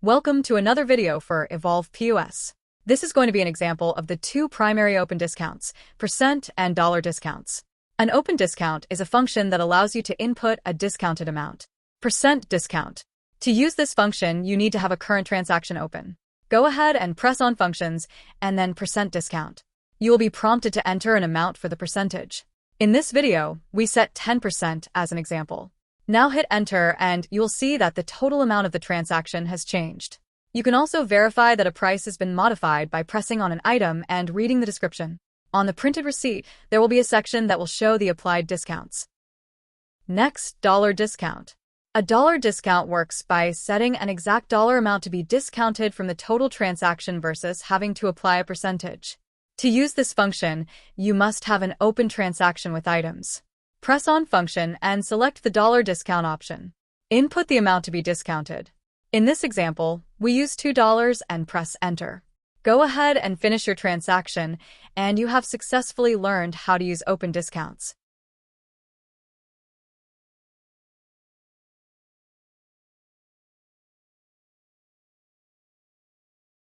Welcome to another video for Evolve POS. This is going to be an example of the two primary open discounts, percent and dollar discounts. An open discount is a function that allows you to input a discounted amount. Percent discount. To use this function, you need to have a current transaction open. Go ahead and press on Functions and then Percent discount. You will be prompted to enter an amount for the percentage. In this video, we set 10% as an example. Now hit Enter and you'll see that the total amount of the transaction has changed. You can also verify that a price has been modified by pressing on an item and reading the description. On the printed receipt, there will be a section that will show the applied discounts. Next, dollar discount. A dollar discount works by setting an exact dollar amount to be discounted from the total transaction versus having to apply a percentage. To use this function, you must have an open transaction with items. Press on Function and select the dollar discount option. Input the amount to be discounted. In this example, we use $2 and press Enter. Go ahead and finish your transaction, and you have successfully learned how to use open discounts.